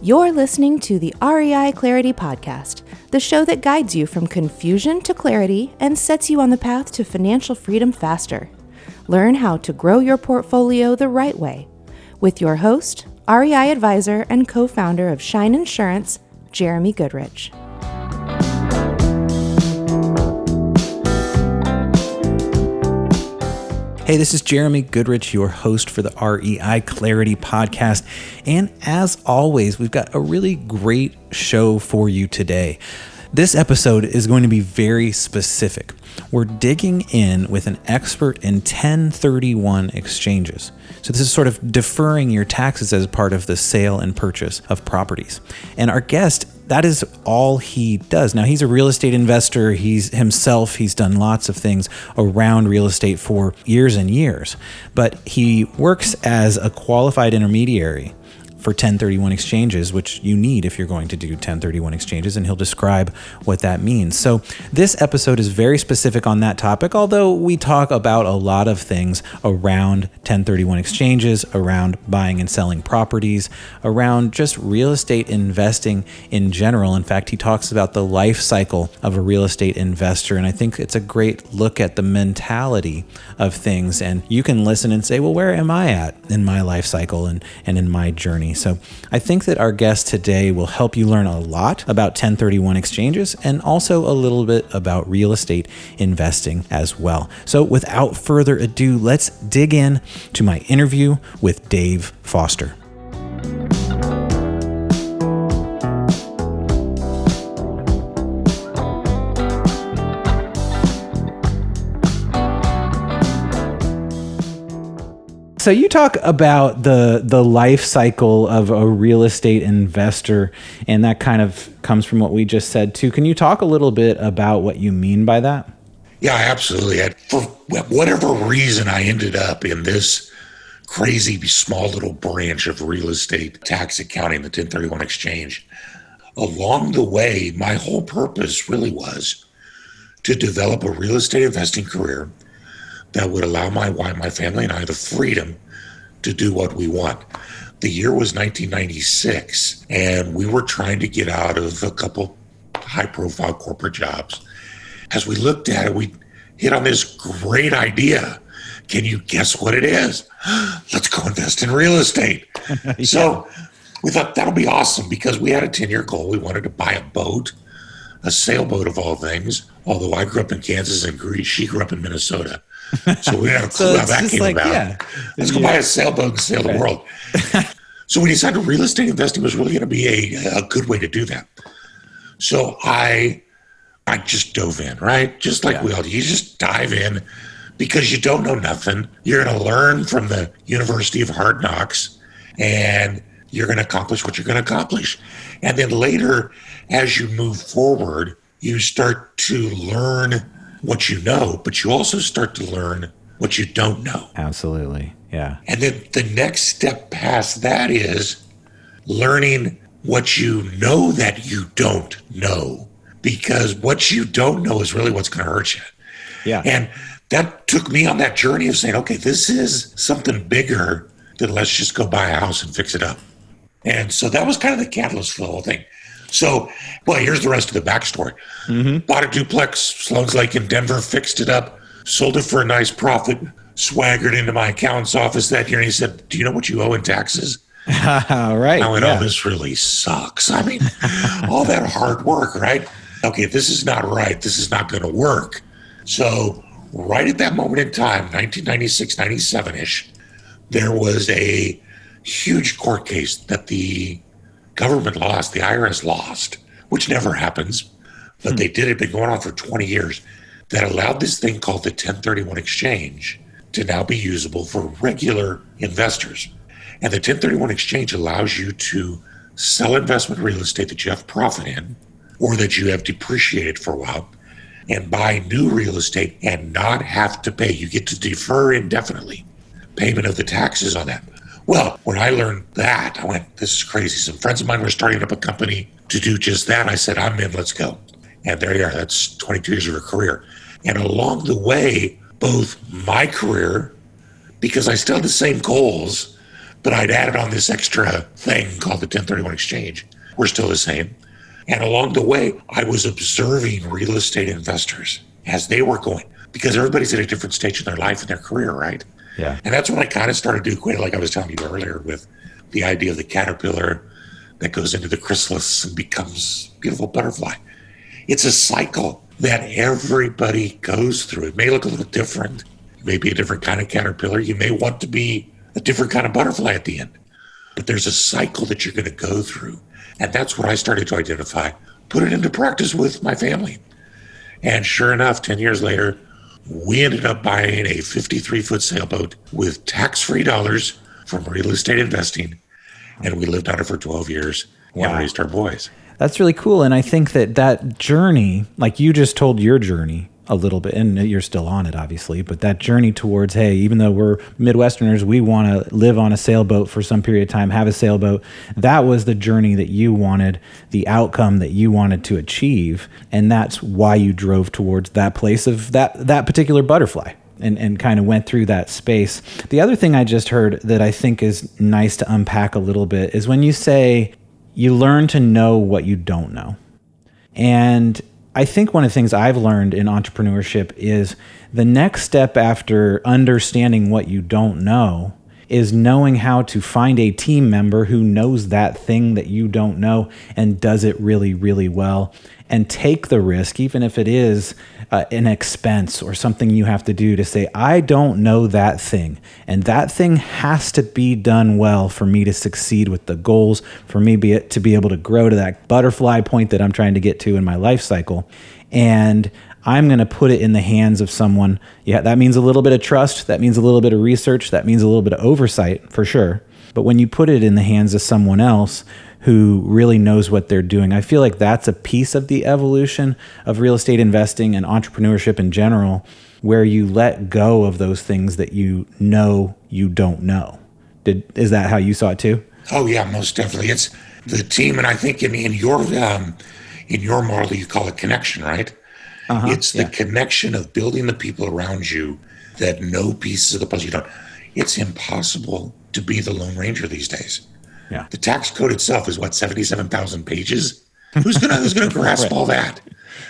You're listening to the REI Clarity Podcast, the show that guides you from confusion to clarity and sets you on the path to financial freedom faster. Learn how to grow your portfolio the right way with your host, REI advisor and co-founder of Shine Insurance, Jeremy Goodrich. Hey, this is Jeremy Goodrich, your host for the REI Clarity Podcast. And as always, we've got a really great show for you today. This episode is going to be very specific. We're digging in with an expert in 1031 exchanges. So this is sort of deferring your taxes as part of the sale and purchase of properties. And our guest, that is all he does. Now, he's a real estate investor. He's done lots of things around real estate for years and years, but he works as a qualified intermediary for 1031 exchanges, which you need if you're going to do 1031 exchanges, and he'll describe what that means. So this episode is very specific on that topic, although we talk about a lot of things around 1031 exchanges, around buying and selling properties, around just real estate investing in general. In fact, he talks about the life cycle of a real estate investor, and I think it's a great look at the mentality of things. And you can listen and say, well, where am I at in my life cycle and in my journey? So I think that our guest today will help you learn a lot about 1031 exchanges and also a little bit about real estate investing as well. So without further ado, let's dig in to my interview with Dave Foster. So you talk about the life cycle of a real estate investor, and that kind of comes from what we just said too. Can you talk a little bit about what you mean by that? Yeah, absolutely. For whatever reason, I ended up in this crazy small little branch of real estate tax accounting, the 1031 exchange. Along the way, my whole purpose really was to develop a real estate investing career that would allow my wife, my family, and I the freedom to do what we want. The year was 1996, and we were trying to get out of a couple high-profile corporate jobs. As we looked at it, we hit on this great idea. Can you guess what it is? Let's go invest in real estate. Yeah. So we thought that'll be awesome because we had a 10-year goal. We wanted to buy a boat, a sailboat of all things, although I grew up in Kansas and she grew up in Minnesota. So we didn't have a clue how that came about. Yeah. Let's go buy a sailboat and sail the world. So we decided real estate investing was really going to be a good way to do that. So I just dove in, right? Just like we all do. You just dive in because you don't know nothing. You're going to learn from the University of Hard Knocks, and you're going to accomplish what you're going to accomplish. And then later, as you move forward, you start to learn what you know, but you also start to learn what you don't know. Absolutely. Yeah. And then the next step past that is learning what you know that you don't know, because what you don't know is really what's going to hurt you. Yeah. And that took me on that journey of saying, okay, this is something bigger than let's just go buy a house and fix it up. And so that was kind of the catalyst for the whole thing. So, well, here's the rest of the backstory. Mm-hmm. Bought a duplex, Sloan's Lake in Denver, fixed it up, sold it for a nice profit, swaggered into my accountant's office that year, and he said, do you know what you owe in taxes? Right. I went, oh, this really sucks. I mean, all that hard work, right? Okay, this is not right. This is not going to work. So right at that moment in time, 1996, 97-ish, there was a huge court case that the government lost, the IRS lost, which never happens, but they did. It been going on for 20 years, that allowed this thing called the 1031 exchange to now be usable for regular investors. And the 1031 exchange allows you to sell investment real estate that you have profit in or that you have depreciated for a while and buy new real estate and not have to pay. You get to defer indefinitely payment of the taxes on that. Well, when I learned that, I went, this is crazy. Some friends of mine were starting up a company to do just that. I said, I'm in, let's go. And there you are. That's 22 years of a career. And along the way, both my career, because I still had the same goals, but I'd added on this extra thing called the 1031 exchange. We're still the same. And along the way, I was observing real estate investors as they were going, because everybody's at a different stage in their life and their career, right? Yeah. And that's when I kind of started to equate, like I was telling you earlier, with the idea of the caterpillar that goes into the chrysalis and becomes a beautiful butterfly. It's a cycle that everybody goes through. It may look a little different. You may be a different kind of caterpillar. You may want to be a different kind of butterfly at the end. But there's a cycle that you're going to go through. And that's what I started to identify, put it into practice with my family. And sure enough, 10 years later, we ended up buying a 53-foot sailboat with tax-free dollars from real estate investing. And we lived on it for 12 years and raised our boys. That's really cool. And I think that journey, like you just told your journey a little bit, and you're still on it, obviously, but that journey towards, hey, even though we're Midwesterners, we want to live on a sailboat for some period of time, have a sailboat. That was the journey that you wanted, the outcome that you wanted to achieve. And that's why you drove towards that place of that particular butterfly. And kind of went through that space. The other thing I just heard that I think is nice to unpack a little bit is when you say you learn to know what you don't know. And I think one of the things I've learned in entrepreneurship is the next step after understanding what you don't know is knowing how to find a team member who knows that thing that you don't know and does it really, really well, and take the risk, even if it is an expense or something you have to do, to say, I don't know that thing, and that thing has to be done well for me to succeed with the goals, for me to be able to grow to that butterfly point that I'm trying to get to in my life cycle. And I'm going to put it in the hands of someone. Yeah, that means a little bit of trust. That means a little bit of research. That means a little bit of oversight, for sure. But when you put it in the hands of someone else who really knows what they're doing, I feel like that's a piece of the evolution of real estate investing and entrepreneurship in general, where you let go of those things that you know you don't know. Is that how you saw it too? Oh yeah, most definitely. It's the team, and I think in your model you call it connection, right? It's the connection of building the people around you that know pieces of the puzzle you don't. It's impossible to be the Lone Ranger these days. Yeah. The tax code itself is 77,000 pages. Who's gonna grasp Right. all that?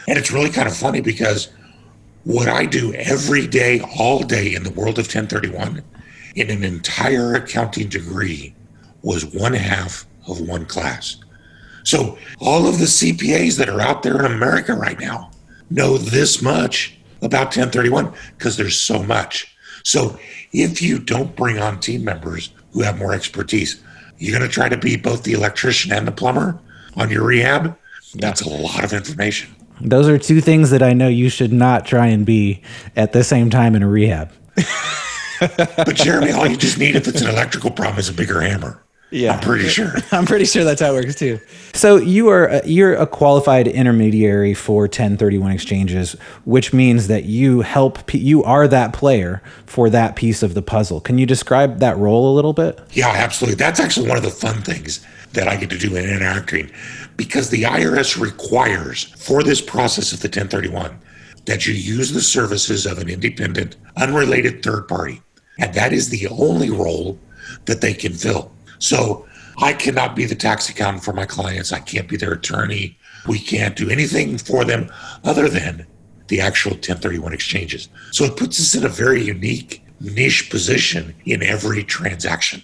And it's really kind of funny because what I do every day, all day in the world of 1031, in an entire accounting degree, was one half of one class. So all of the CPAs that are out there in America right now know this much about 1031 because there's so much. So if you don't bring on team members who have more expertise, you're going to try to be both the electrician and the plumber on your rehab. That's a lot of information. Those are two things that I know you should not try and be at the same time in a rehab. But Jeremy, all you just need if it's an electrical problem is a bigger hammer. Yeah, I'm pretty sure. I'm pretty sure that's how it works too. So you're a qualified intermediary for 1031 exchanges, which means that you are that player for that piece of the puzzle. Can you describe that role a little bit? Yeah, absolutely. That's actually one of the fun things that I get to do in interacting, because the IRS requires for this process of the 1031 that you use the services of an independent, unrelated third party. And that is the only role that they can fill. So I cannot be the tax accountant for my clients. I can't be their attorney. We can't do anything for them other than the actual 1031 exchanges. So it puts us in a very unique niche position in every transaction.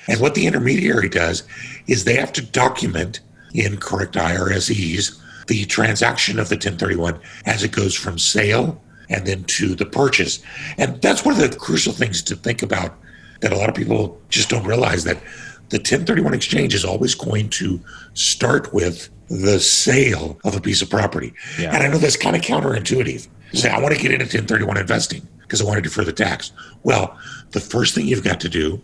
And what the intermediary does is they have to document in correct IRSEs the transaction of the 1031 as it goes from sale and then to the purchase. And that's one of the crucial things to think about that a lot of people just don't realize, that the 1031 exchange is always going to start with the sale of a piece of property. Yeah. And I know that's kind of counterintuitive. You say, I want to get into 1031 investing because I want to defer the tax. Well, the first thing you've got to do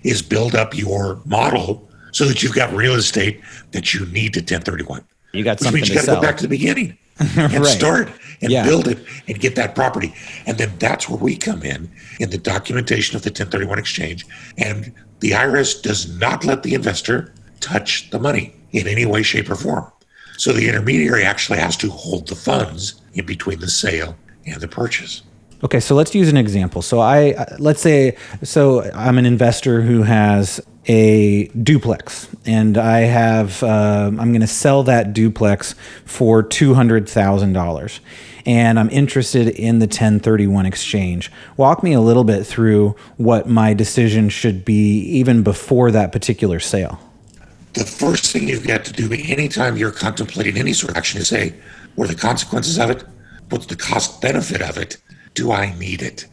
is build up your model so that you've got real estate that you need to 1031. You got something to sell. Which means you got to go back to the beginning and right. start and build it and get that property. And then that's where we come in the documentation of the 1031 exchange. And the IRS does not let the investor touch the money in any way, shape, or form. So the intermediary actually has to hold the funds in between the sale and the purchase. Okay, so let's use an example. So let's say, I'm an investor who has a duplex, and I'm going to sell that duplex for $200,000, and I'm interested in the 1031 exchange. Walk me a little bit through what my decision should be even before that particular sale. The first thing you've got to do anytime you're contemplating any sort of action is say, what are the consequences of it? What's the cost benefit of it? Do I need it?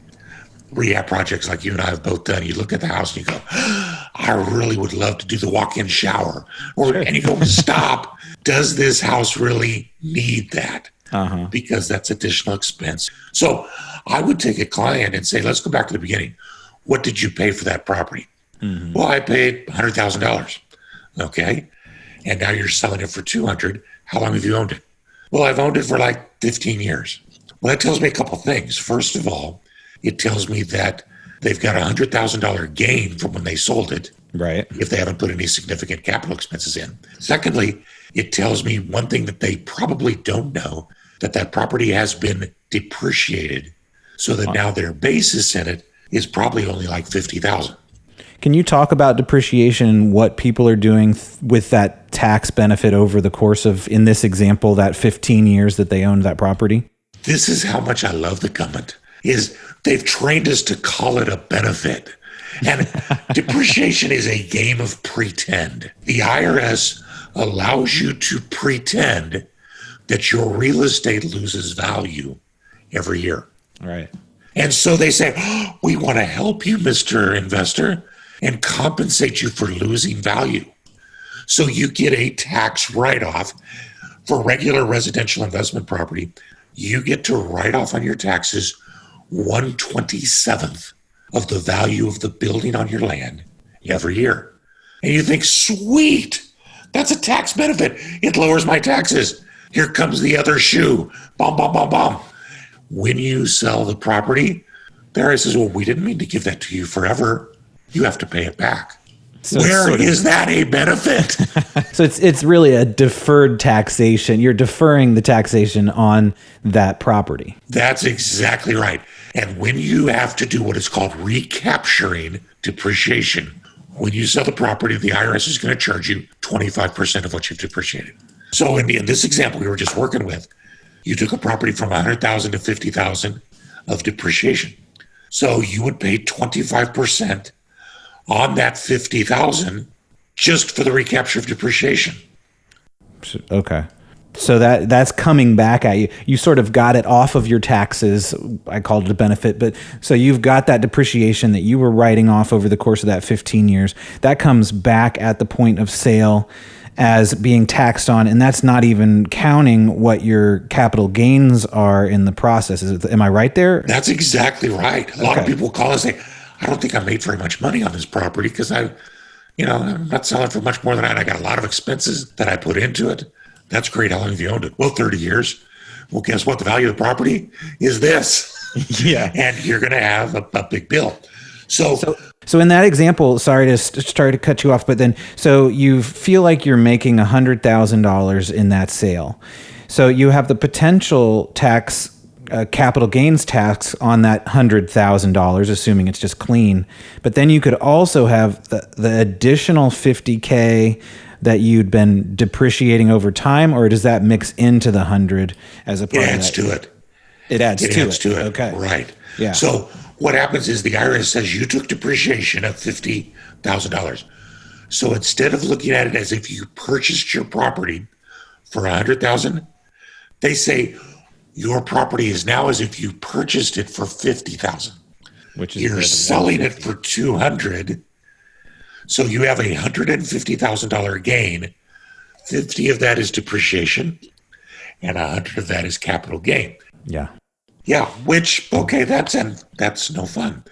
Rehab projects like you and I have both done, you look at the house and you go, I really would love to do the walk-in shower. And you go, stop. Does this house really need that? Because that's additional expense. So I would take a client and say, let's go back to the beginning. What did you pay for that property? Well, I paid $100,000. Okay. And now you're selling it for $200,000. How long have you owned it? Well, I've owned it for like 15 years. Well, that tells me a couple of things. First of all, it tells me that they've got a $100,000 gain from when they sold it. Right. If they haven't put any significant capital expenses in. Secondly, it tells me one thing that they probably don't know, that property has been depreciated so that now their basis in it is probably only like $50,000. Can you talk about depreciation and what people are doing with that tax benefit over the course of, in this example, that 15 years that they owned that property? This is how much I love the government, is they've trained us to call it a benefit. And depreciation is a game of pretend. The IRS allows you to pretend that your real estate loses value every year. Right. And so they say, we want to help you, Mr. Investor, and compensate you for losing value. So you get a tax write-off for regular residential investment property. You get to write off on your taxes 1/27th of the value of the building on your land every year. And you think, sweet, that's a tax benefit. It lowers my taxes. Here comes the other shoe. Bom, bom, bom, bom. When you sell the property, the IRS says, well, we didn't mean to give that to you forever. You have to pay it back. So where is that a benefit? So it's really a deferred taxation. You're deferring the taxation on that property. That's exactly right. And when you have to do what is called recapturing depreciation, when you sell the property, the IRS is going to charge you 25% of what you've depreciated. So in this example we were just working with, you took a property from $100,000 to $50,000 of depreciation. So you would pay 25% on that $50,000 just for the recapture of depreciation. Okay. So that's coming back at you. You sort of got it off of your taxes. I called it a benefit, but so you've got that depreciation that you were writing off over the course of that 15 years. That comes back at the point of sale as being taxed on, and that's not even counting what your capital gains are in the process. Am I right there? That's exactly right. A lot of people call and say, I don't think I made very much money on this property because I'm not selling for much more than that. I got a lot of expenses that I put into it. That's great. How long have you owned it? Well, 30 years. Well, guess what? The value of the property is this. Yeah. And you're going to have a big bill. So in that example, sorry to cut you off, but then, so you feel like you're making $100,000 in that sale. So you have the potential tax, capital gains tax on that $100,000, assuming it's just clean. But then you could also have the additional $50K that you'd been depreciating over time, or does that mix into the 100 as a part of that? It adds to it. It adds to it. Okay. Right. Yeah. So what happens is the IRS says you took depreciation of $50,000. So instead of looking at it as if you purchased your property for $100,000, they say your property is now as if you purchased it for $50,000. Which is you're selling it for $200,000. So you have a $150,000 gain. 50 of that is depreciation, and 100 of that is capital gain. Yeah. Yeah, which, okay, that's no fun.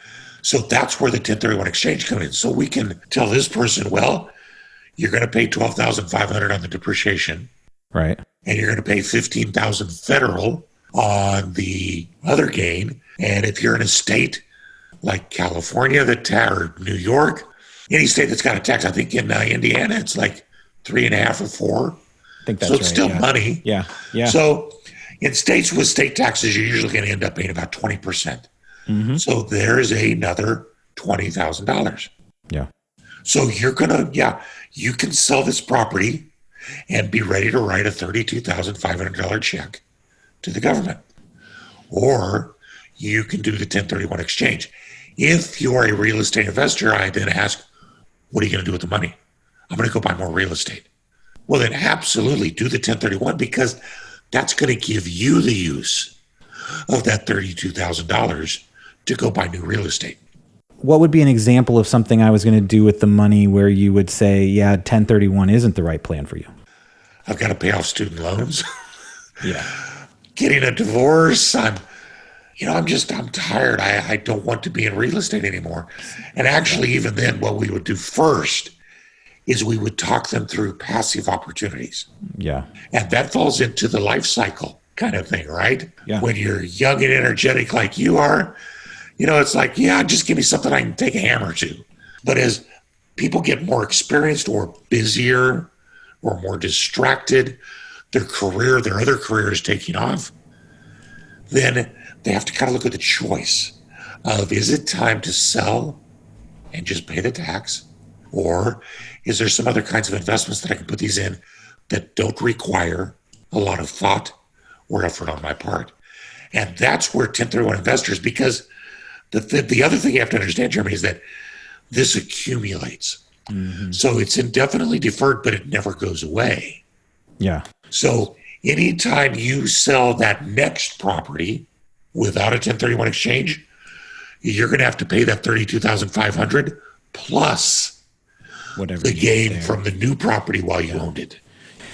So that's where the 1031 exchange comes in. So we can tell this person, well, you're going to pay $12,500 on the depreciation. Right. And you're going to pay $15,000 federal on the other gain. And if you're in a state like California or New York, any state that's got a tax, I think in Indiana, it's like 3.5 or 4. I think that's so it's right, still yeah. money. Yeah. Yeah. So in states with state taxes, you're usually going to end up paying about 20%. So there's another $20,000. Yeah. So you're going to, you can sell this property and be ready to write a $32,500 check to the government. Or you can do the 1031 exchange. If you're a real estate investor, I then ask, what are you going to do with the money? I'm going to go buy more real estate. Well, then absolutely do the 1031 because that's going to give you the use of that $32,000 to go buy new real estate. What would be an example of something I was going to do with the money where you would say, yeah, 1031 isn't the right plan for you? I've got to pay off student loans. Yeah. Getting a divorce. I'm tired. I don't want to be in real estate anymore. And actually, even then, what we would do first is we would talk them through passive opportunities. Yeah. And that falls into the life cycle kind of thing, right? Yeah. When you're young and energetic like you are, it's like, just give me something I can take a hammer to. But as people get more experienced or busier or more distracted, their other career is taking off, then they have to kind of look at the choice of, is it time to sell and just pay the tax? Or is there some other kinds of investments that I can put these in that don't require a lot of thought or effort on my part? And that's where 1031 investors, because the other thing you have to understand, Jeremy, is that this accumulates. Mm-hmm. So it's indefinitely deferred, but it never goes away. Yeah. So anytime you sell that next property without a 1031 exchange, you're going to have to pay that $32,500 plus whatever the gain from the new property while you owned it.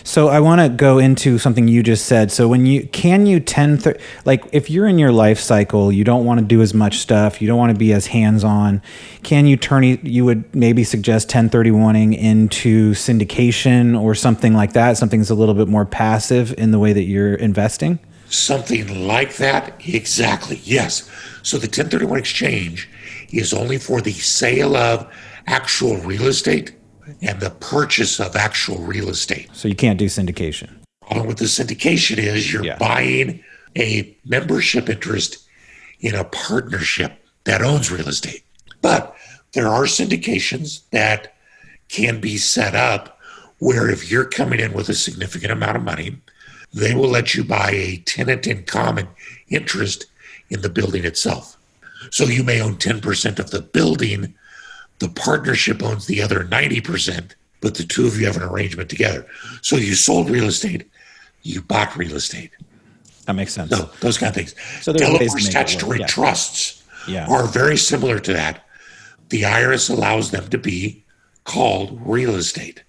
So I want to go into something you just said. So when if you're in your life cycle, you don't want to do as much stuff, you don't want to be as hands-on, you would maybe suggest 1031ing into syndication or something like that, something that's a little bit more passive in the way that you're investing? Something like that, exactly, yes. So the 1031 exchange is only for the sale of actual real estate and the purchase of actual real estate. So you can't do syndication. The problem with the syndication is you're buying a membership interest in a partnership that owns real estate. But there are syndications that can be set up where if you're coming in with a significant amount of money, they will let you buy a tenant in common interest in the building itself. So you may own 10% of the building. The partnership owns the other 90%, but the two of you have an arrangement together. So you sold real estate, you bought real estate. That makes sense. So those kind of things. So Delaware statutory trusts are very similar to that. The IRS allows them to be called real estate.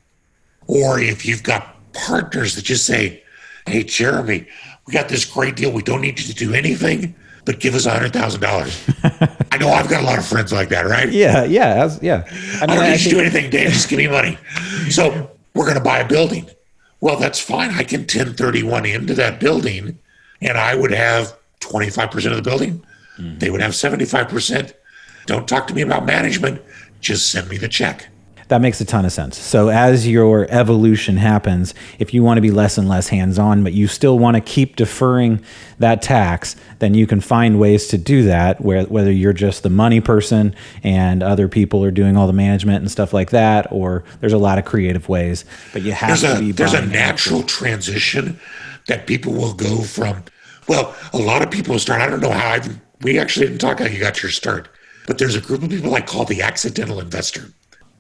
Or if you've got partners that just say, hey, Jeremy, we got this great deal. We don't need you to do anything, but give us $100,000. I know I've got a lot of friends like that, right? Yeah. I don't need you to do anything, Dave. Just give me money. So we're going to buy a building. Well, that's fine. I can 1031 into that building, and I would have 25% of the building. Mm-hmm. They would have 75%. Don't talk to me about management. Just send me the check. That makes a ton of sense. So as your evolution happens, if you want to be less and less hands-on, but you still want to keep deferring that tax, then you can find ways to do that, whether you're just the money person and other people are doing all the management and stuff like that, or there's a lot of creative ways. But you have to be. There's a natural transition that people will go from. Well, a lot of people start. I don't know how. We actually didn't talk how you got your start, but there's a group of people I call the accidental investor.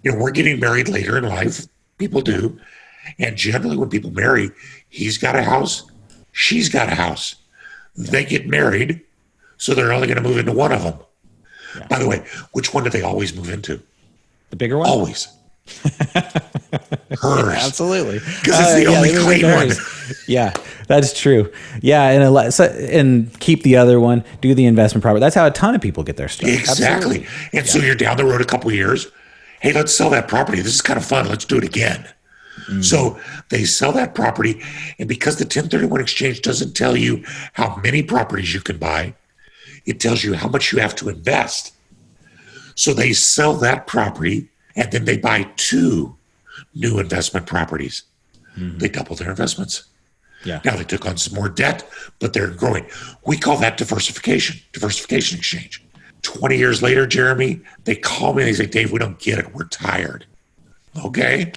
We're getting married later in life. People do. And generally when people marry, he's got a house, she's got a house. They get married, so they're only going to move into one of them. Yeah. By the way, which one do they always move into? The bigger one? Always. Hers. Yeah, absolutely. Because it's the only clean one. Yeah, that's true. Yeah, and keep the other one, do the investment property. That's how a ton of people get their start. Exactly. Absolutely. And so you're down the road a couple of years. Hey, let's sell that property. This is kind of fun. Let's do it again. Mm. So they sell that property. And because the 1031 exchange doesn't tell you how many properties you can buy, it tells you how much you have to invest. So they sell that property and then they buy 2 new investment properties. Mm-hmm. They double their investments. Yeah. Now they took on some more debt, but they're growing. We call that diversification exchange. 20 years later, Jeremy, they call me and they say, Dave, we don't get it. We're tired. Okay,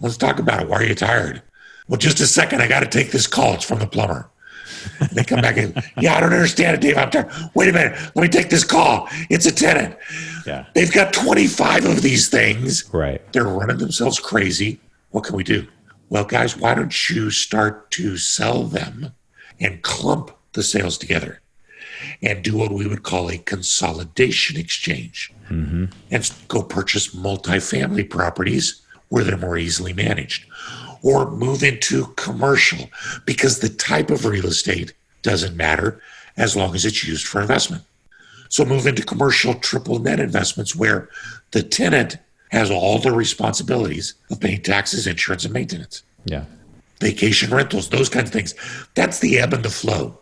let's talk about it. Why are you tired? Well, just a second. I got to take this call. It's from the plumber. And they come back and, yeah, I don't understand it, Dave. I'm tired. Wait a minute. Let me take this call. It's a tenant. Yeah. They've got 25 of these things. Right. They're running themselves crazy. What can we do? Well, guys, why don't you start to sell them and clump the sales together and do what we would call a consolidation exchange, and go purchase multifamily properties where they're more easily managed, or move into commercial, because the type of real estate doesn't matter as long as it's used for investment. So move into commercial triple net investments where the tenant has all the responsibilities of paying taxes, insurance, and maintenance. Yeah. Vacation rentals, those kinds of things. That's the ebb and the flow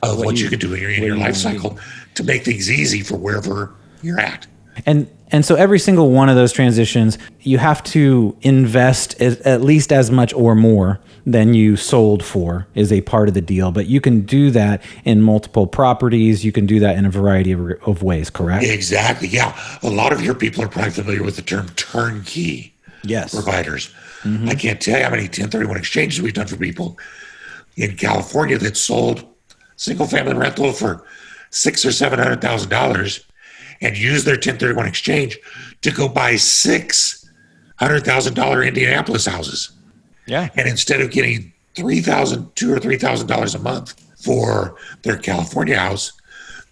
of what you can do in your life cycle to make things easy for wherever you're at. And so every single one of those transitions, you have to invest at least as much or more than you sold for is a part of the deal. But you can do that in multiple properties. You can do that in a variety of ways, correct? Exactly. Yeah. A lot of your people are probably familiar with the term turnkey providers. I can't tell you how many 1031 exchanges we've done for people in California that sold single family rental for $600,000 or $700,000 and use their 1031 exchange to go buy $600,000 Indianapolis houses. Yeah. And instead of getting $2,000 or $3,000 a month for their California house,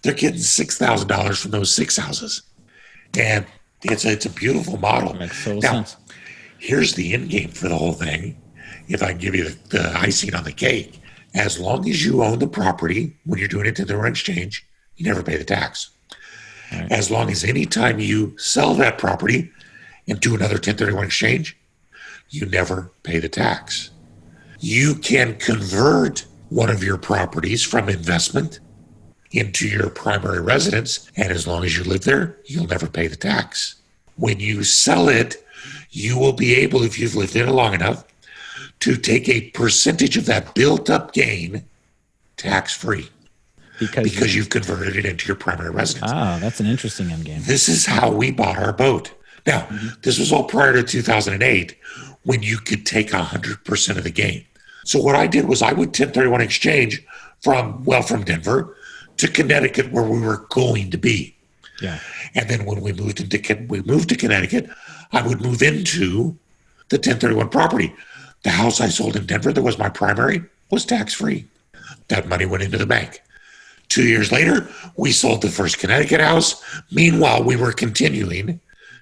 they're getting $6,000 from those 6 houses. And it's a beautiful model. Makes total now, sense. Here's the end game for the whole thing. If I can give you the icing on the cake, as long as you own the property when you're doing it to the exchange, you never pay the tax. Right. As long as any time you sell that property and do another 1031 exchange, you never pay the tax. You can convert one of your properties from investment into your primary residence, and as long as you live there, you'll never pay the tax. When you sell it, you will be able, if you've lived in it long enough, to take a percentage of that built-up gain tax-free because you've converted it into your primary residence. Ah, that's an interesting end game. This is how we bought our boat. Now, this was all prior to 2008 when you could take 100% of the gain. So what I did was I would 1031 exchange from Denver to Connecticut, where we were going to be. Yeah. And then when we moved to Connecticut, I would move into the 1031 property. The house I sold in Denver that was my primary was tax-free. That money went into the bank. 2 years later, we sold the first Connecticut house. Meanwhile, we were continuing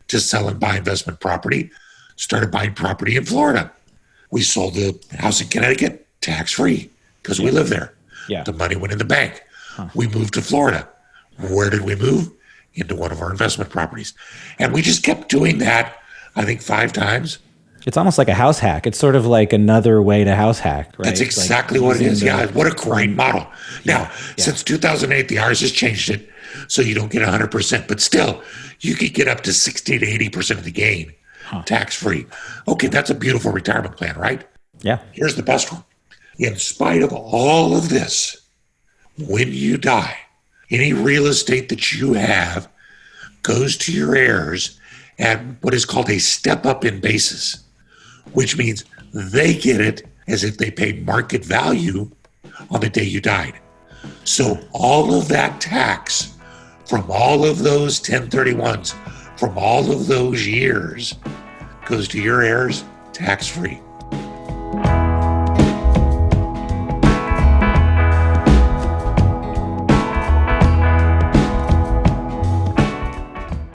to sell and buy investment property, started buying property in Florida. We sold the house in Connecticut tax-free because we live there. Yeah. The money went in the bank. We moved to Florida. Where did we move? Into one of our investment properties. And we just kept doing that, I think, 5 times. It's almost like a house hack. It's sort of like another way to house hack, right? That's exactly what it is. Yeah. What a great model. Now, since 2008, the IRS has changed it so you don't get 100%, but still, you could get up to 60 to 80% of the gain tax-free. Okay, that's a beautiful retirement plan, right? Yeah. Here's the best one. In spite of all of this, when you die, any real estate that you have goes to your heirs at what is called a step-up in basis, which means they get it as if they paid market value on the day you died. So all of that tax from all of those 1031s, from all of those years, goes to your heirs tax-free.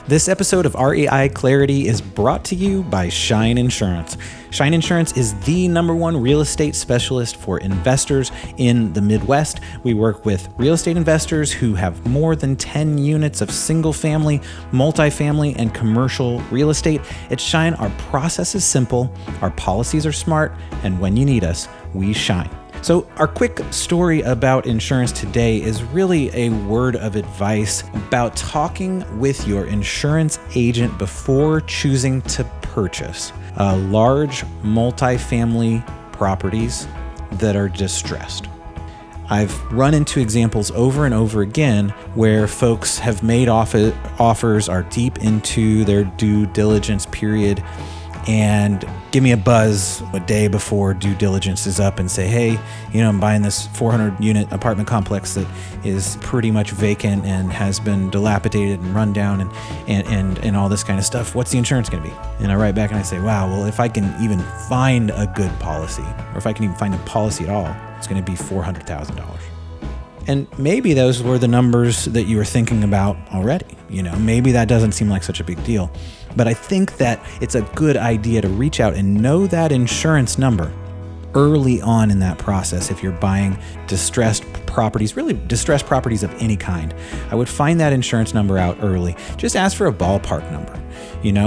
This episode of REI Clarity is brought to you by Shine Insurance. Shine Insurance is the #1 real estate specialist for investors in the Midwest. We work with real estate investors who have more than 10 units of single family, multifamily, and commercial real estate. At Shine, our process is simple, our policies are smart, and when you need us, we shine. So our quick story about insurance today is really a word of advice about talking with your insurance agent before choosing to purchase large multifamily properties that are distressed. I've run into examples over and over again where folks have made offers, are deep into their due diligence period, and give me a buzz a day before due diligence is up and say, hey, I'm buying this 400-unit apartment complex that is pretty much vacant and has been dilapidated and run down and all this kind of stuff. What's the insurance going to be? And I write back and I say, wow, well, if I can even find a good policy, or if I can even find a policy at all, it's going to be $400,000. And maybe those were the numbers that you were thinking about already. Maybe that doesn't seem like such a big deal. But I think that it's a good idea to reach out and know that insurance number early on in that process if you're buying distressed properties, really distressed properties of any kind. I would find that insurance number out early. Just ask for a ballpark number.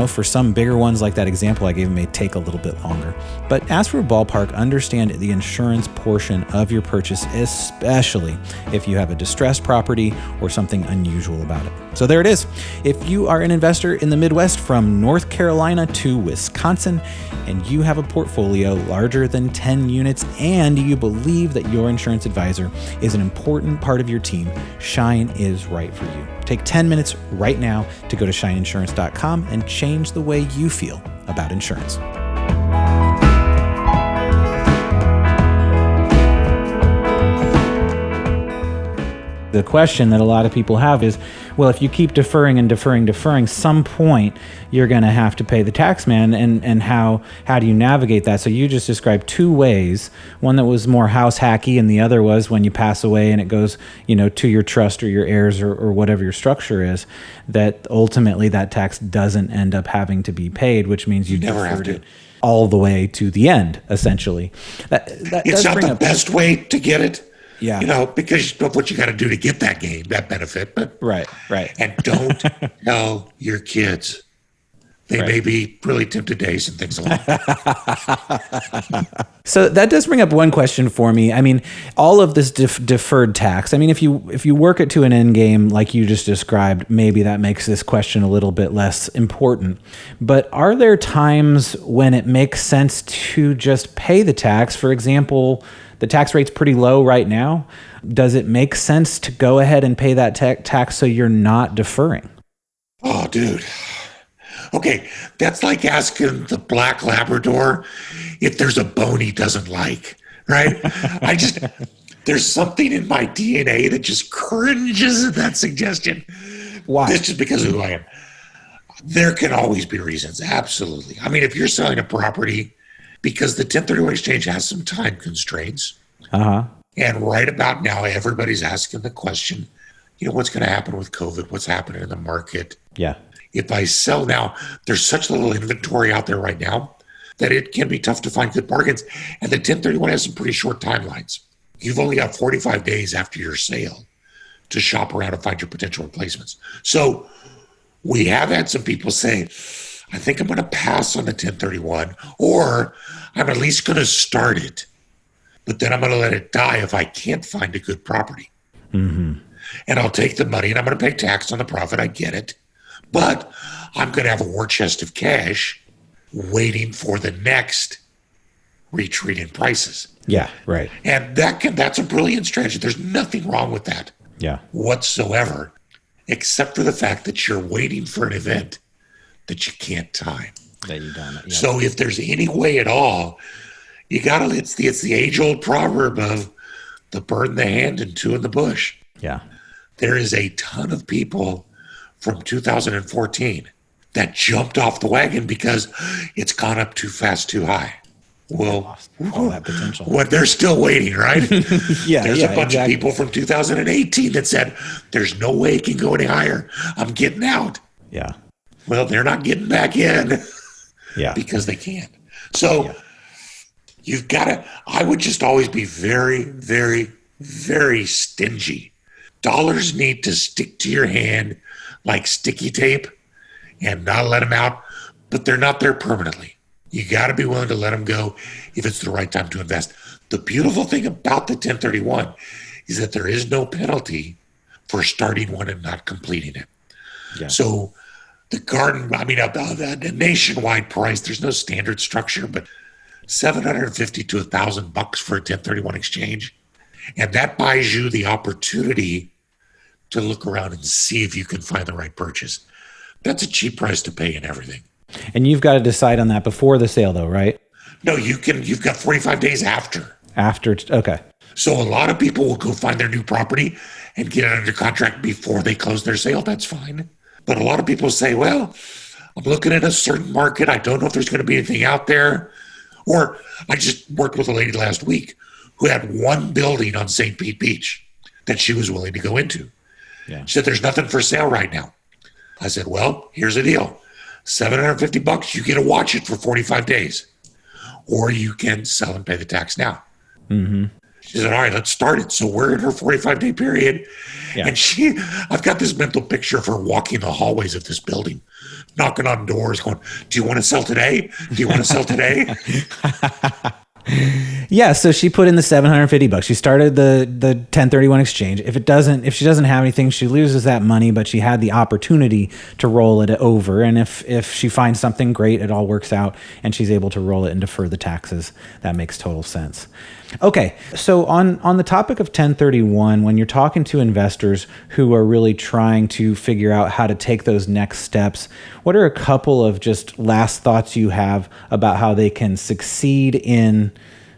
For some bigger ones like that example I gave may take a little bit longer. But ask for a ballpark, understand the insurance portion of your purchase, especially if you have a distressed property or something unusual about it. So there it is. If you are an investor in the Midwest from North Carolina to Wisconsin, and you have a portfolio larger than 10 units, and you believe that your insurance advisor is an important part of your team, Shine is right for you. Take 10 minutes right now to go to shineinsurance.com and change the way you feel about insurance. The question that a lot of people have is, well, if you keep deferring and deferring, some point you're going to have to pay the tax man, and how do you navigate that? So you just described two ways, one that was more house hacky, and the other was when you pass away and it goes, to your trust or your heirs or whatever your structure is, that ultimately that tax doesn't end up having to be paid, which means you never have to. It all the way to the end, essentially. It's not the best way to get it. Yeah. Because of what you got to do to get that benefit. But Right. And don't tell your kids. They may be really tempted to hasten things along. So that does bring up one question for me. I mean, all of this deferred tax. I mean, if you work it to an end game like you just described, maybe that makes this question a little bit less important. But are there times when it makes sense to just pay the tax? For example, the tax rate's pretty low right now. Does it make sense to go ahead and pay that tax so you're not deferring? Oh, dude. Okay, that's like asking the black Labrador if there's a bone he doesn't like, right? There's something in my DNA that just cringes at that suggestion. Why? It's just because of who I am. There can always be reasons, absolutely. I mean, if you're selling a property, because the 1031 exchange has some time constraints. Uh-huh. And right about now, everybody's asking the question, what's going to happen with COVID? What's happening in the market? Yeah. If I sell now, there's such little inventory out there right now that it can be tough to find good bargains. And the 1031 has some pretty short timelines. You've only got 45 days after your sale to shop around and find your potential replacements. So we have had some people say, I think I'm going to pass on the 1031, or I'm at least going to start it, but then I'm going to let it die if I can't find a good property. Mm-hmm. And I'll take the money and I'm going to pay tax on the profit. I get it. But I'm going to have a war chest of cash waiting for the next retreat in prices. Yeah, right. And that's a brilliant strategy. There's nothing wrong with that whatsoever, except for the fact that you're waiting for an event that you can't time. That you don't. Yep. So if there's any way at all, you gotta. It's the age-old proverb of the bird in the hand and two in the bush. Yeah. There is a ton of people from 2014 that jumped off the wagon because it's gone up too fast, too high. Well, all that potential. Well, they're still waiting, right? There's a bunch of people from 2018 that said, there's no way it can go any higher. I'm getting out. Yeah. Well, they're not getting back in because they can't. So you've got to, I would just always be very, very, very stingy. Dollars need to stick to your hand like sticky tape and not let them out, but they're not there permanently. You got to be willing to let them go if it's the right time to invest. The beautiful thing about the 1031 is that there is no penalty for starting one and not completing it. Yeah. So the garden, the nationwide price, there's no standard structure, but $750 to $1,000 for a 1031 exchange. And that buys you the opportunity to look around and see if you can find the right purchase. That's a cheap price to pay in everything. And you've got to decide on that before the sale, though, right? No, you've got 45 days after. Okay. So a lot of people will go find their new property and get it under contract before they close their sale. That's fine. But a lot of people say, well, I'm looking at a certain market. I don't know if there's going to be anything out there. Or I just worked with a lady last week who had one building on St. Pete Beach that she was willing to go into. Yeah. She said, there's nothing for sale right now. I said, well, here's the deal. $750, you get to watch it for 45 days. Or you can sell and pay the tax now. Mm-hmm. She said, all right, let's start it. So we're in her 45-day period. Yeah. And I've got this mental picture of her walking the hallways of this building, knocking on doors, going, do you want to sell today? Do you want to sell today? Yeah, so she put in the $750. She started the 1031 exchange. If she doesn't have anything, she loses that money, but she had the opportunity to roll it over. And if she finds something great, it all works out and she's able to roll it and defer the taxes. That makes total sense. Okay, so on the topic of 1031, when you're talking to investors who are really trying to figure out how to take those next steps, what are a couple of just last thoughts you have about how they can succeed in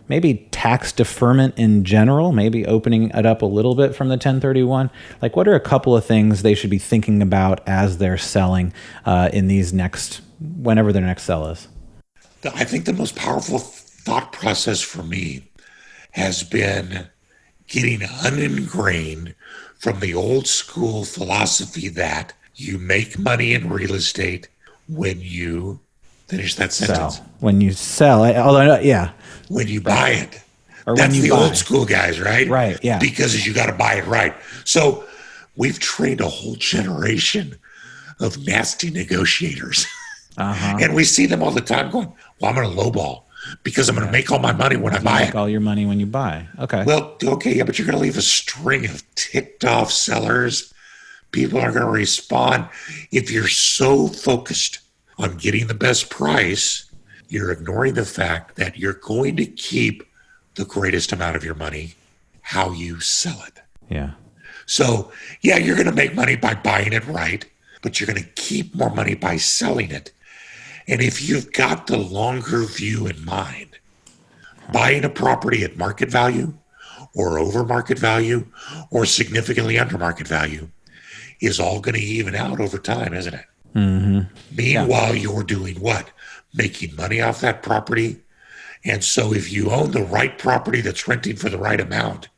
maybe tax deferment in general, maybe opening it up a little bit from the 1031? Like, what are a couple of things they should be thinking about as they're selling whenever their next sell is? I think the most powerful thought process for me has been getting uningrained from the old school philosophy that you make money in real estate when you finish that sentence. When you sell, yeah. When you buy it. Or That's when you the buy. old school guys, right? Right, yeah. Because you got to buy it right. So we've trained a whole generation of nasty negotiators. Uh-huh. And we see them all the time going, well, I'm going to lowball because I'm going to make all my money when I buy it. Make all your money when you buy. Okay. Well, okay, yeah, but you're going to leave a string of ticked off sellers. People are going to respond. If you're so focused on getting the best price, you're ignoring the fact that you're going to keep the greatest amount of your money how you sell it. Yeah. So, yeah, you're going to make money by buying it right, but you're going to keep more money by selling it. And if you've got the longer view in mind, buying a property at market value or over market value or significantly under market value is all going to even out over time, isn't it? Mm-hmm. Meanwhile, you're doing what? Making money off that property. And so if you own the right property that's renting for the right amount,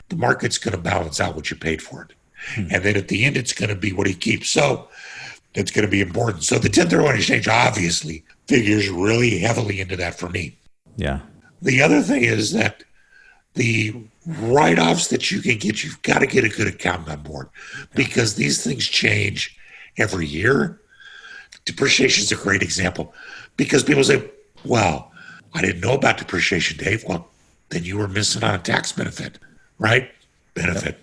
the market's going to balance out what you paid for it. Mm-hmm. And then at the end, it's going to be what he keeps. So it's going to be important. So the 1031 exchange obviously figures really heavily into that for me. Yeah. The other thing is that the write-offs that you can get, you've got to get a good accountant on board because these things change every year. Depreciation is a great example because people say, well, I didn't know about depreciation, Dave. Well, then you were missing on a tax benefit, right? Benefit.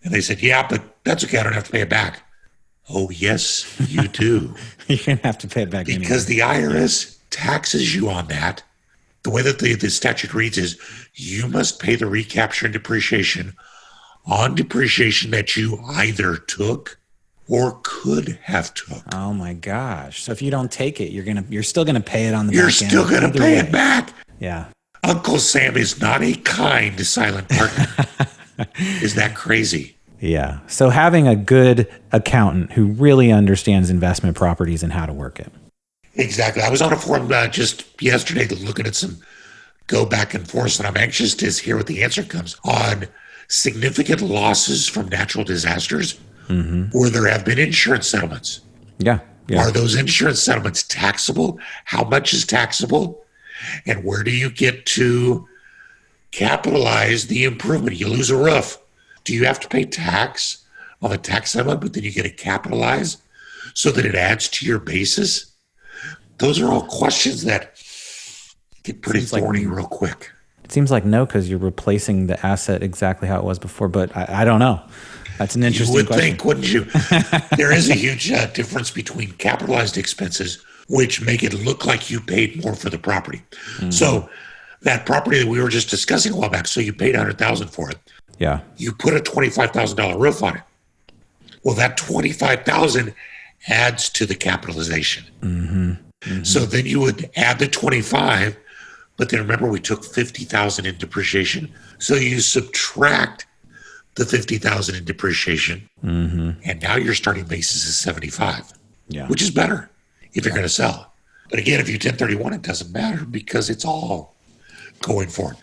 And they said, yeah, but that's okay. I don't have to pay it back. Oh, yes, you do. You're going to have to pay it back because anyway. the IRS taxes you on that. The way that the statute reads is you must pay the recapture and depreciation on depreciation that you either took or could have took. Oh my gosh. So if you don't take it, you're still going to pay it on the You're back end. still going to pay it back. Yeah. Uncle Sam is not a kind silent partner. Is that crazy? Yeah. So having a good accountant who really understands investment properties and how to work it. Exactly. I was on a forum just yesterday looking at some go back and forth, and I'm anxious to hear what the answer comes on significant losses from natural disasters where there have been insurance settlements. Yeah. Are those insurance settlements taxable? How much is taxable? And where do you get to capitalize the improvement? You lose a roof. Do you have to pay tax on the tax settlement, but then you get to capitalize so that it adds to your basis? Those are all questions that get pretty thorny real quick. It seems like no, because you're replacing the asset exactly how it was before, but I don't know. That's an interesting question. You would think, wouldn't you? There is a huge difference between capitalized expenses, which make it look like you paid more for the property. So that property that we were just discussing a while back, so you paid $100,000 for it. Yeah. You put a $25,000 roof on it. Well, that $25,000 adds to the capitalization. So then you would add the 25, but then remember we took 50,000 in depreciation. So you subtract the 50,000 in depreciation, and now your starting basis is 75, which is better if you're going to sell. But again, if you 1031, it doesn't matter because it's all going forward.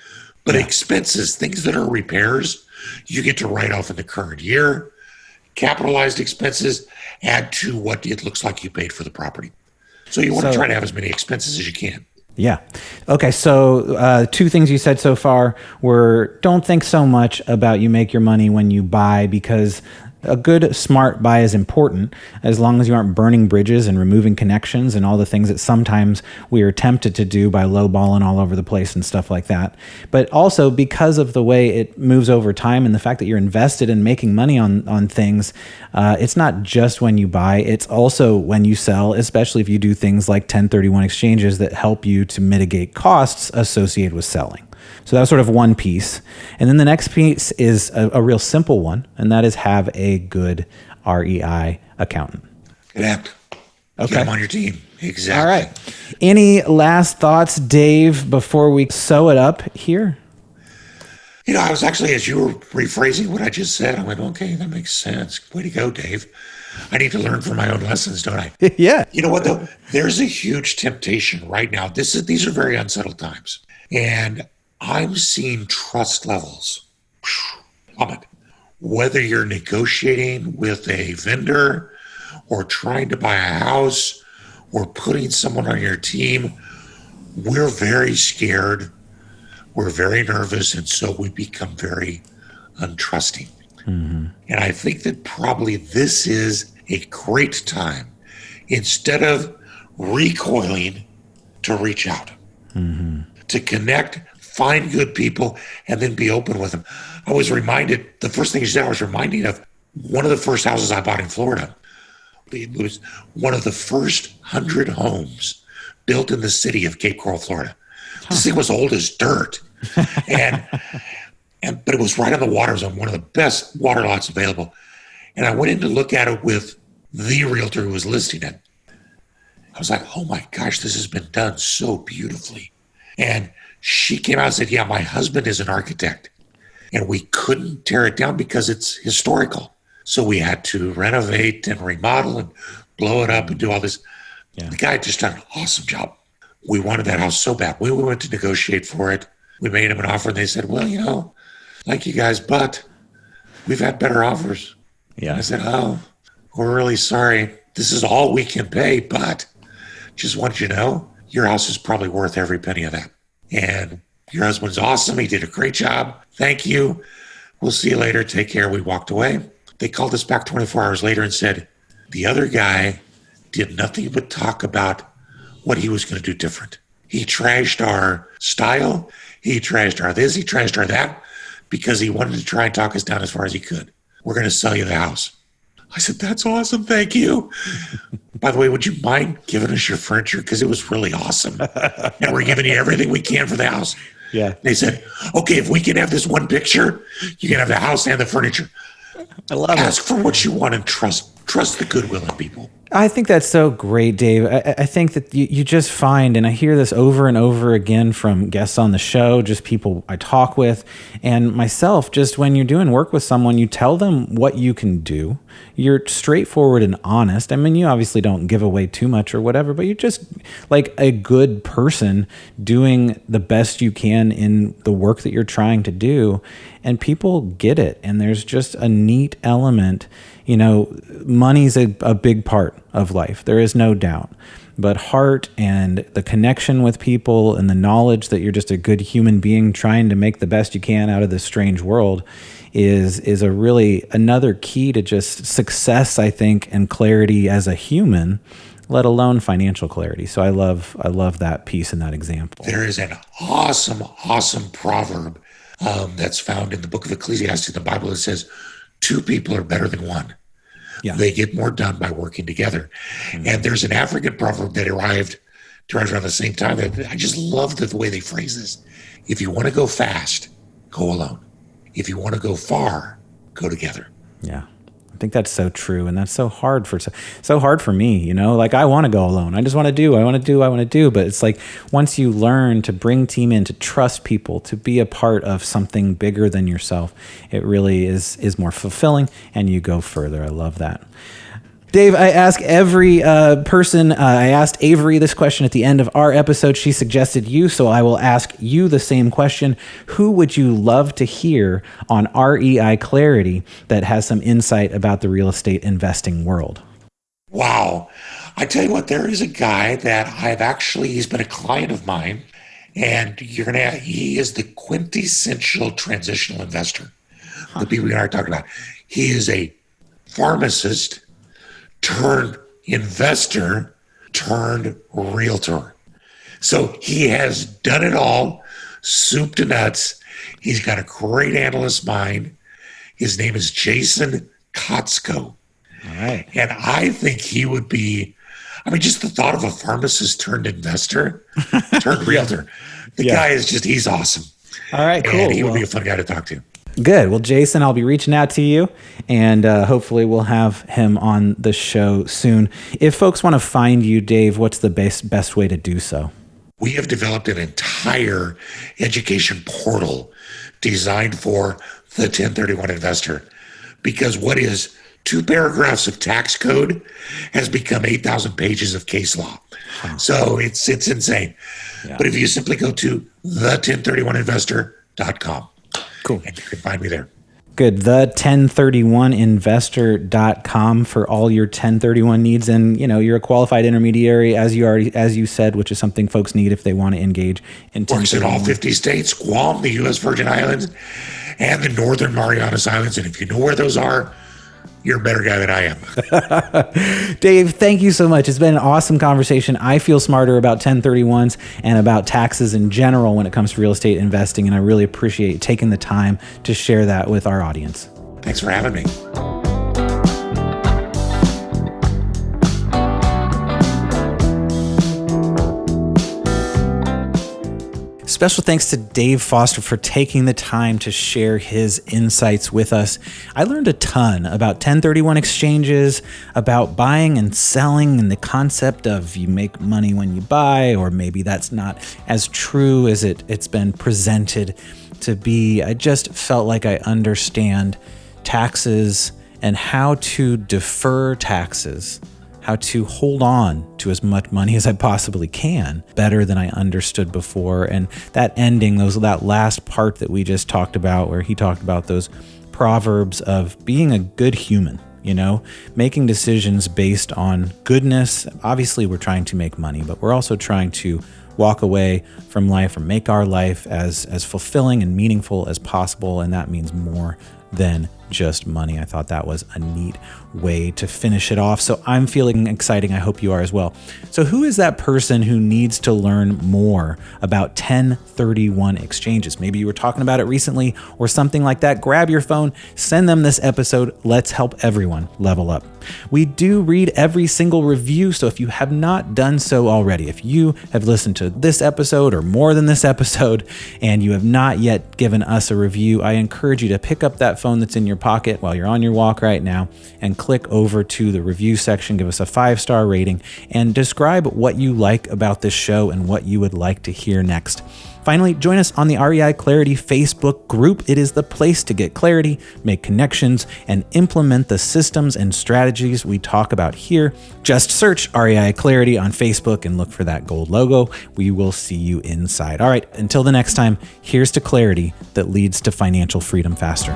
But expenses, things that are repairs, you get to write off in the current year. Capitalized expenses add to what it looks like you paid for the property. So you want to try to have as many expenses as you can. Yeah. Okay. So 2 things you said so far were, don't think so much about you make your money when you buy, because a good, smart buy is important as long as you aren't burning bridges and removing connections and all the things that sometimes we are tempted to do by lowballing all over the place and stuff like that. But also because of the way it moves over time and the fact that you're invested in making money on things, it's not just when you buy, it's also when you sell, especially if you do things like 1031 exchanges that help you to mitigate costs associated with selling. So that was sort of one piece. And then the next piece is a real simple one, and that is have a good REI accountant. Good apt. Okay. Get them on your team. Exactly. All right. Any last thoughts, Dave, before we sew it up here? You know, I was actually, as you were rephrasing what I just said, I went, okay, that makes sense. Way to go, Dave. I need to learn from my own lessons, don't I? Yeah. You know what, though? There's a huge temptation right now. These are very unsettled times. And I'm seeing trust levels plummet. Whether you're negotiating with a vendor or trying to buy a house or putting someone on your team, we're very scared. We're very nervous. And so we become very untrusting. And I think that probably this is a great time, instead of recoiling, to reach out, to connect, find good people, and then be open with them. I was reminded, the first thing you said, I was reminded of one of the first houses I bought in Florida. It was one of the first 100 homes built in the city of Cape Coral, Florida. This thing was old as dirt. But it was right on the water. It was on one of the best water lots available. And I went in to look at it with the realtor who was listing it. I was like, oh my gosh, this has been done so beautifully. And she came out and said, yeah, my husband is an architect. And we couldn't tear it down because it's historical. So we had to renovate and remodel and blow it up and do all this. Yeah. The guy just done an awesome job. We wanted that house so bad. We went to negotiate for it. We made him an offer and they said, well, you know, like you guys, but we've had better offers. Yeah. I said, oh, we're really sorry. This is all we can pay, but just want you to know, your house is probably worth every penny of that. And your husband's awesome. He did a great job. Thank you. We'll see you later. Take care. We walked away. They called us back 24 hours later and said, the other guy did nothing but talk about what he was going to do different. He trashed our style. He trashed our this. He trashed our that, because he wanted to try and talk us down as far as he could. We're going to sell you the house. I said, that's awesome. Thank you. By the way, would you mind giving us your furniture? Because it was really awesome. And we're giving you everything we can for the house. Yeah. They said, okay, if we can have this one picture, you can have the house and the furniture. I love it. Ask for what you want and trust the goodwill in people. I think that's so great, Dave. I think that you just find, and I hear this over and over again from guests on the show, just people I talk with, and myself, just when you're doing work with someone, you tell them what you can do. You're straightforward and honest. I mean, you obviously don't give away too much or whatever, but you're just like a good person doing the best you can in the work that you're trying to do, and people get it. And there's just a neat element. You know, money's a big part of life. There is no doubt. But heart and the connection with people and the knowledge that you're just a good human being trying to make the best you can out of this strange world is a really another key to just success, I think, and clarity as a human, let alone financial clarity. So I love that piece and that example. There is an awesome proverb that's found in the book of Ecclesiastes in the Bible that says, 2 people are better than 1. Yeah. They get more done by working together. Mm-hmm. And there's an African proverb that arrived around the same time. I just love the way they phrase this. If you want to go fast, go alone. If you want to go far, go together. Yeah. I think that's so true. And that's so hard for me, you know, like I want to go alone. I just want to do. But it's like, once you learn to bring team in, to trust people, to be a part of something bigger than yourself, it really is more fulfilling and you go further. I love that. Dave, I ask every person, I asked Avery this question at the end of our episode. She suggested you, so I will ask you the same question. Who would you love to hear on REI Clarity that has some insight about the real estate investing world? Wow. I tell you what, there is a guy that he's been a client of mine, and he is the quintessential transitional investor. The people you and I are talking about. He is a pharmacist turned investor turned realtor. So he has done it all, soup to nuts. He's got a great analyst mind. His name is Jason Kotzko. All right. And I think he would be, just the thought of a pharmacist turned investor, turned realtor. The guy is he's awesome. All right, cool. And he would be a fun guy to talk to. Good. Well, Jason, I'll be reaching out to you, and hopefully we'll have him on the show soon. If folks want to find you, Dave, what's the best way to do so? We have developed an entire education portal designed for the 1031 investor, because what is 2 paragraphs of tax code has become 8,000 pages of case law. Huh. So it's insane. Yeah. But if you simply go to the1031investor.com, cool, and you can find me there. Good. The1031investor.com for all your 1031 needs. And, you know, you're a qualified intermediary, as you said, which is something folks need if they want to engage in 1031. Works in all 50 states, Guam, the U.S. Virgin Islands, and the Northern Marianas Islands. And if you know where those are, you're a better guy than I am. Dave, thank you so much. It's been an awesome conversation. I feel smarter about 1031s and about taxes in general when it comes to real estate investing, and I really appreciate taking the time to share that with our audience. Thanks for having me. Special thanks to Dave Foster for taking the time to share his insights with us. I learned a ton about 1031 exchanges, about buying and selling, and the concept of you make money when you buy, or maybe that's not as true as it's been presented to be. I just felt like I understand taxes and how to defer taxes, how to hold on to as much money as I possibly can better than I understood before. And that ending, that last part that we just talked about, where he talked about those proverbs of being a good human, you know, making decisions based on goodness. Obviously, we're trying to make money, but we're also trying to walk away from life or make our life as fulfilling and meaningful as possible. And that means more than just money. I thought that was a neat way to finish it off. So I'm feeling exciting. I hope you are as well. So who is that person who needs to learn more about 1031 exchanges? Maybe you were talking about it recently or something like that. Grab your phone, send them this episode. Let's help everyone level up. We do read every single review. So if you have not done so already, if you have listened to this episode or more than this episode and you have not yet given us a review, I encourage you to pick up that phone that's in your pocket while you're on your walk right now and click over to the review section, give us a 5-star rating, and describe what you like about this show and what you would like to hear next. Finally, join us on the REI Clarity Facebook group. It is the place to get clarity, make connections, and implement the systems and strategies we talk about here. Just search REI Clarity on Facebook and look for that gold logo. We will see you inside. All right, until the next time, here's to clarity that leads to financial freedom faster.